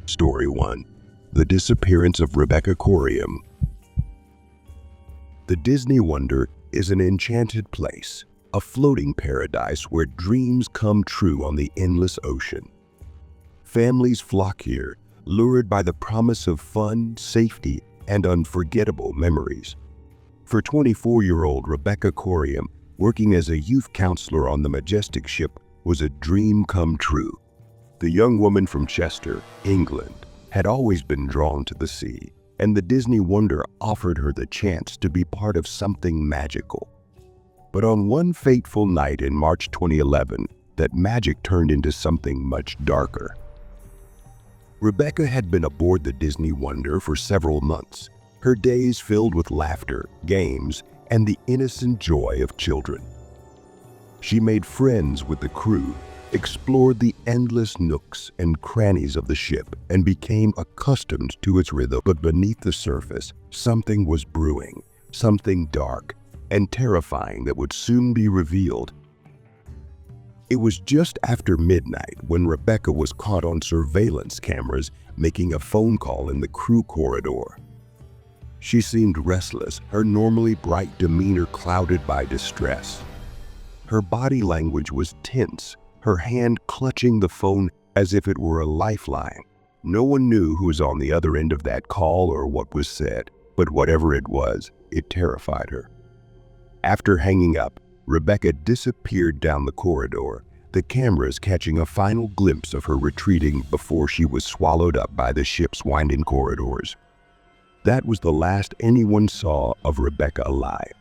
Story 1. The Disappearance of Rebecca Corium. The Disney Wonder is an enchanted place, a floating paradise where dreams come true on the endless ocean. Families flock here, lured by the promise of fun, safety, and unforgettable memories. For 24-year-old Rebecca Corium, working as a youth counselor on the majestic ship was a dream come true. The young woman from Chester, England, had always been drawn to the sea, and the Disney Wonder offered her the chance to be part of something magical. But on one fateful night in March 2011, that magic turned into something much darker. Rebecca had been aboard the Disney Wonder for several months, her days filled with laughter, games, and the innocent joy of children. She made friends with the crew, explored the endless nooks and crannies of the ship, and became accustomed to its rhythm. But beneath the surface, something was brewing, something dark and terrifying that would soon be revealed. It was just after midnight when Rebecca was caught on surveillance cameras making a phone call in the crew corridor. She seemed restless, her normally bright demeanor clouded by distress. Her body language was tense, her hand clutching the phone as if it were a lifeline. No one knew who was on the other end of that call or what was said, but whatever it was, it terrified her. After hanging up, Rebecca disappeared down the corridor, the cameras catching a final glimpse of her retreating before she was swallowed up by the ship's winding corridors. That was the last anyone saw of Rebecca alive.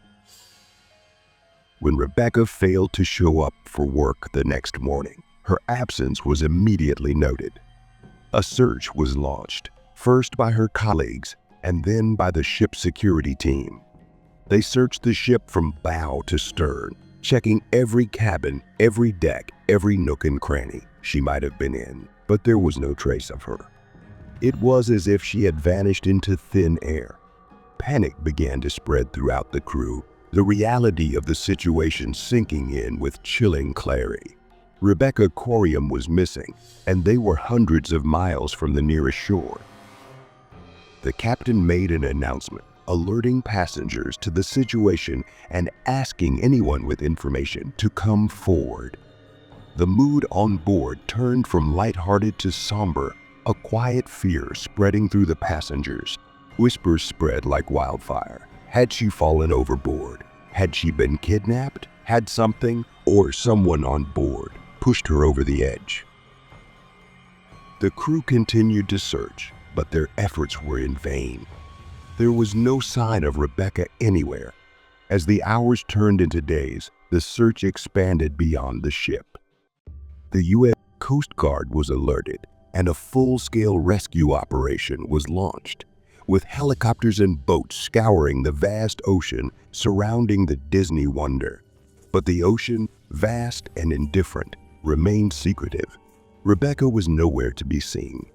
When Rebecca failed to show up for work the next morning, her absence was immediately noted. A search was launched, first by her colleagues and then by the ship's security team. They searched the ship from bow to stern, checking every cabin, every deck, every nook and cranny she might have been in, but there was no trace of her. It was as if she had vanished into thin air. Panic began to spread throughout the crew, the reality of the situation sinking in with chilling clarity. Rebecca Corium was missing, and they were hundreds of miles from the nearest shore. The captain made an announcement, alerting passengers to the situation and asking anyone with information to come forward. The mood on board turned from lighthearted to somber, a quiet fear spreading through the passengers. Whispers spread like wildfire. Had she fallen overboard? Had she been kidnapped? Had something or someone on board pushed her over the edge? The crew continued to search, but their efforts were in vain. There was no sign of Rebecca anywhere. As the hours turned into days, the search expanded beyond the ship. The U.S. Coast Guard was alerted, and a full-scale rescue operation was launched, with helicopters and boats scouring the vast ocean surrounding the Disney Wonder. But the ocean, vast and indifferent, remained secretive. Rebecca was nowhere to be seen.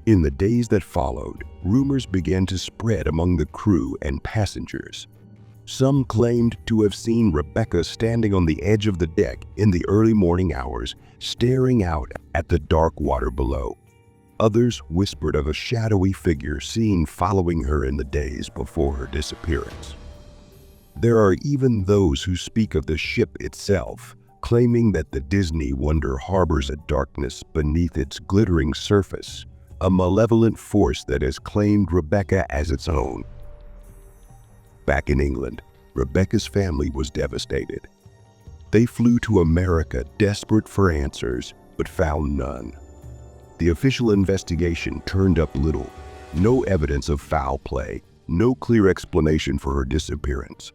In the days that followed, rumors began to spread among the crew and passengers. Some claimed to have seen Rebecca standing on the edge of the deck in the early morning hours, staring out at the dark water below. Others whispered of a shadowy figure seen following her in the days before her disappearance. There are even those who speak of the ship itself, claiming that the Disney Wonder harbors a darkness beneath its glittering surface, a malevolent force that has claimed Rebecca as its own. Back in England, Rebecca's family was devastated. They flew to America desperate for answers, but found none. The official investigation turned up little. No evidence of foul play, no clear explanation for her disappearance.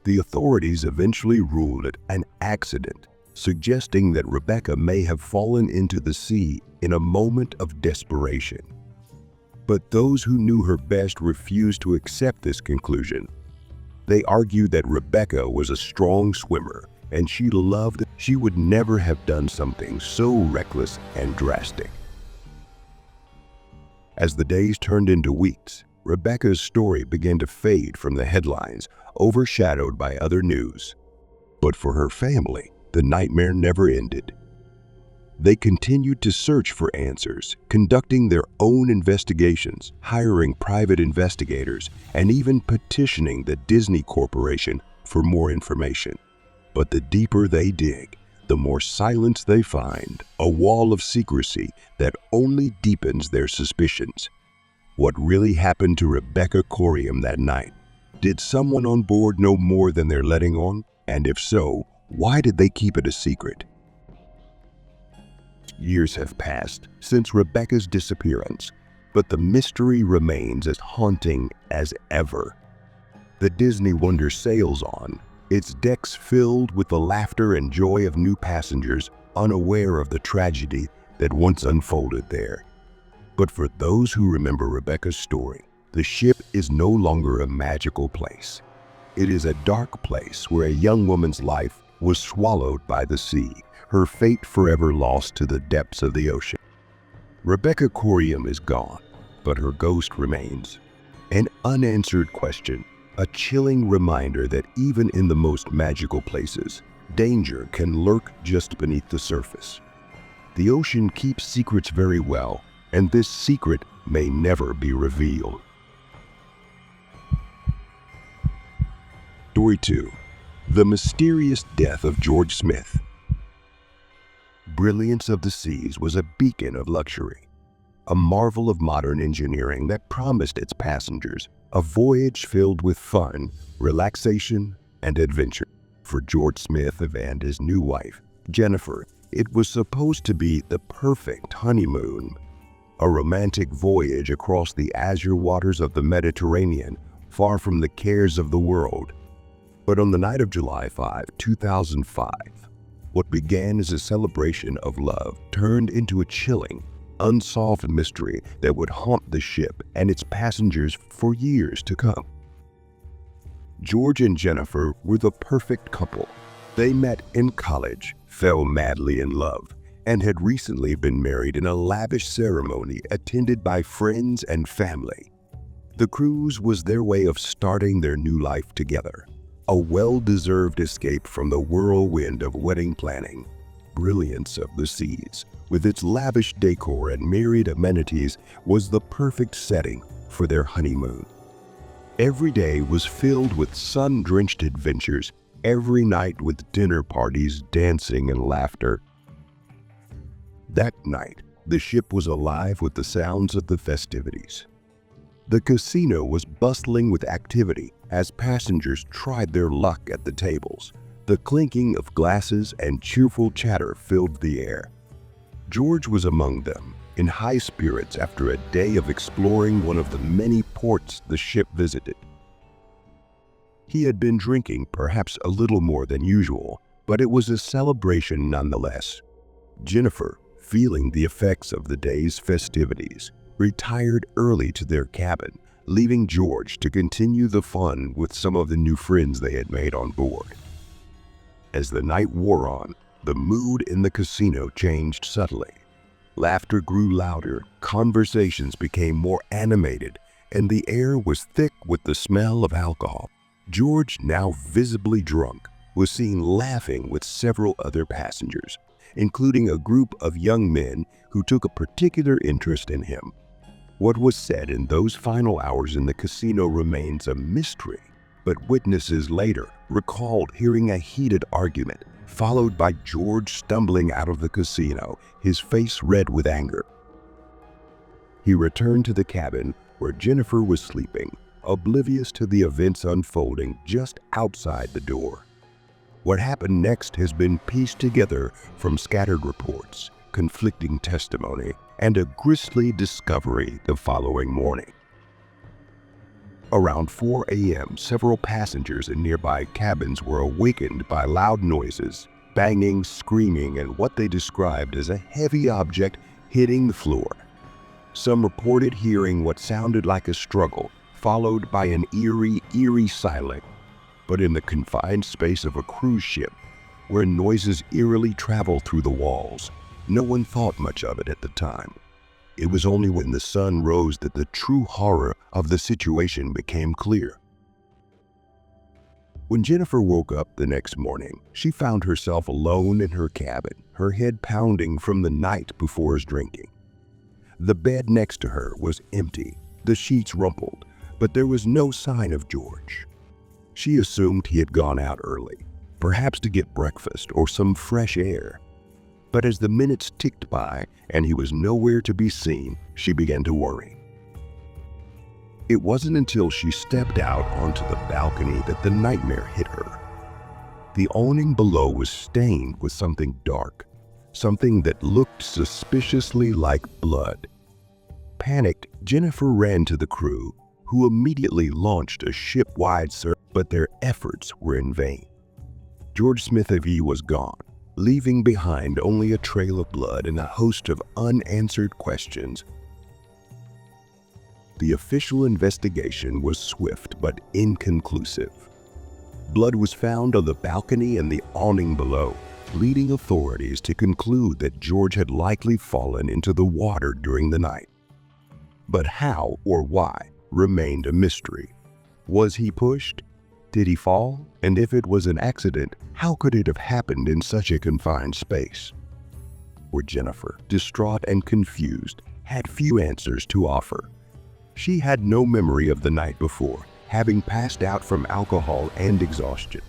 The authorities eventually ruled it an accident, suggesting that Rebecca may have fallen into the sea in a moment of desperation. But those who knew her best refused to accept this conclusion. They argued that Rebecca was a strong swimmer, and she would never have done something so reckless and drastic. As the days turned into weeks, Rebecca's story began to fade from the headlines, overshadowed by other news. But for her family, the nightmare never ended. They continued to search for answers, conducting their own investigations, hiring private investigators, and even petitioning the Disney Corporation for more information. But the deeper they dig, the more silence they find, a wall of secrecy that only deepens their suspicions. What really happened to Rebecca Corium that night? Did someone on board know more than they're letting on? And if so, why did they keep it a secret? Years have passed since Rebecca's disappearance, but the mystery remains as haunting as ever. The Disney Wonder sails on, its decks filled with the laughter and joy of new passengers unaware of the tragedy that once unfolded there. But for those who remember Rebecca's story, the ship is no longer a magical place. It is a dark place where a young woman's life was swallowed by the sea, her fate forever lost to the depths of the ocean. Rebecca Corium is gone, but her ghost remains. An unanswered question, a chilling reminder that even in the most magical places, danger can lurk just beneath the surface. The ocean keeps secrets very well, and this secret may never be revealed. Story 2. The Mysterious Death of George Smith. Brilliance of the Seas was a beacon of luxury, a marvel of modern engineering that promised its passengers a voyage filled with fun, relaxation, and adventure. For George Smith and his new wife, Jennifer, it was supposed to be the perfect honeymoon, a romantic voyage across the azure waters of the Mediterranean, far from the cares of the world. But on the night of July 5, 2005, what began as a celebration of love turned into a chilling, unsolved mystery that would haunt the ship and its passengers for years to come. George and Jennifer were the perfect couple. They met in college, fell madly in love, and had recently been married in a lavish ceremony attended by friends and family. The cruise was their way of starting their new life together, a well-deserved escape from the whirlwind of wedding planning. Brilliance of the Seas, with its lavish decor and myriad amenities, was the perfect setting for their honeymoon. Every day was filled with sun-drenched adventures, every night with dinner parties, dancing, and laughter. That night, the ship was alive with the sounds of the festivities. The casino was bustling with activity as passengers tried their luck at the tables. The clinking of glasses and cheerful chatter filled the air. George was among them, in high spirits after a day of exploring one of the many ports the ship visited. He had been drinking perhaps a little more than usual, but it was a celebration nonetheless. Jennifer, feeling the effects of the day's festivities, retired early to their cabin, leaving George to continue the fun with some of the new friends they had made on board. As the night wore on, the mood in the casino changed subtly. Laughter grew louder, conversations became more animated, and the air was thick with the smell of alcohol. George, now visibly drunk, was seen laughing with several other passengers, including a group of young men who took a particular interest in him. What was said in those final hours in the casino remains a mystery, but witnesses later recalled hearing a heated argument, followed by George stumbling out of the casino, his face red with anger. He returned to the cabin where Jennifer was sleeping, oblivious to the events unfolding just outside the door. What happened next has been pieced together from scattered reports, conflicting testimony, and a grisly discovery the following morning. Around 4 a.m., several passengers in nearby cabins were awakened by loud noises, banging, screaming, and what they described as a heavy object hitting the floor. Some reported hearing what sounded like a struggle, followed by an eerie silence. But in the confined space of a cruise ship, where noises eerily travel through the walls, no one thought much of it at the time. It was only when the sun rose that the true horror of the situation became clear. When Jennifer woke up the next morning, she found herself alone in her cabin, her head pounding from the night before's drinking. The bed next to her was empty, the sheets rumpled, but there was no sign of George. She assumed he had gone out early, perhaps to get breakfast or some fresh air. But as the minutes ticked by and he was nowhere to be seen, she began to worry. It wasn't until she stepped out onto the balcony that the nightmare hit her. The awning below was stained with something dark, something that looked suspiciously like blood. Panicked, Jennifer ran to the crew, who immediately launched a ship-wide search, but their efforts were in vain. George Smith AV was gone, leaving behind only a trail of blood and a host of unanswered questions. The official investigation was swift but inconclusive. Blood was found on the balcony and the awning below, leading authorities to conclude that George had likely fallen into the water during the night. But how or why remained a mystery. Was he pushed? Did he fall? And if it was an accident, how could it have happened in such a confined space? Or Jennifer, distraught and confused, had few answers to offer. She had no memory of the night before, having passed out from alcohol and exhaustion.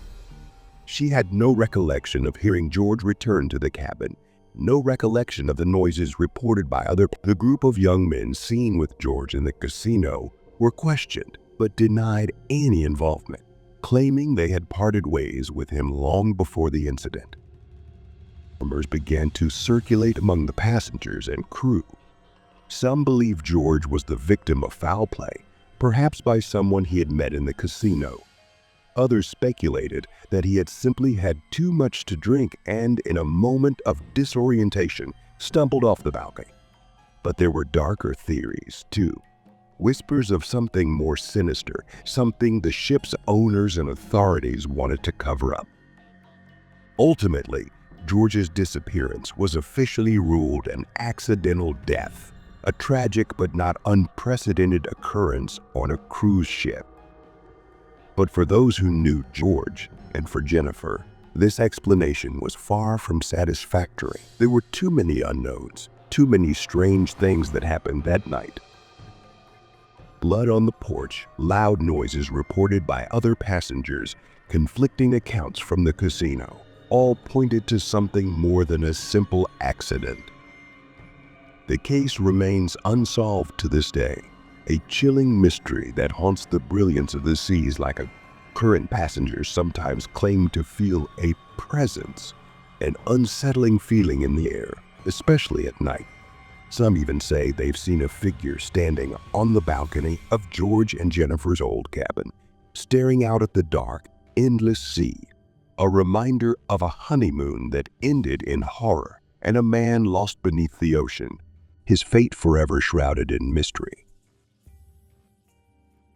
She had no recollection of hearing George return to the cabin, no recollection of the noises reported by others. The group of young men seen with George in the casino were questioned, but denied any involvement, claiming they had parted ways with him long before the incident. Rumors began to circulate among the passengers and crew. Some believed George was the victim of foul play, perhaps by someone he had met in the casino. Others speculated that he had simply had too much to drink and, in a moment of disorientation, stumbled off the balcony. But there were darker theories, too. Whispers of something more sinister, something the ship's owners and authorities wanted to cover up. Ultimately, George's disappearance was officially ruled an accidental death, a tragic but not unprecedented occurrence on a cruise ship. But for those who knew George, and for Jennifer, this explanation was far from satisfactory. There were too many unknowns, too many strange things that happened that night. Blood on the porch, loud noises reported by other passengers, conflicting accounts from the casino, all pointed to something more than a simple accident. The case remains unsolved to this day, a chilling mystery that haunts the brilliance of the seas like a current. Passengers sometimes claim to feel a presence, an unsettling feeling in the air, especially at night. Some even say they've seen a figure standing on the balcony of George and Jennifer's old cabin, staring out at the dark, endless sea, a reminder of a honeymoon that ended in horror and a man lost beneath the ocean, his fate forever shrouded in mystery.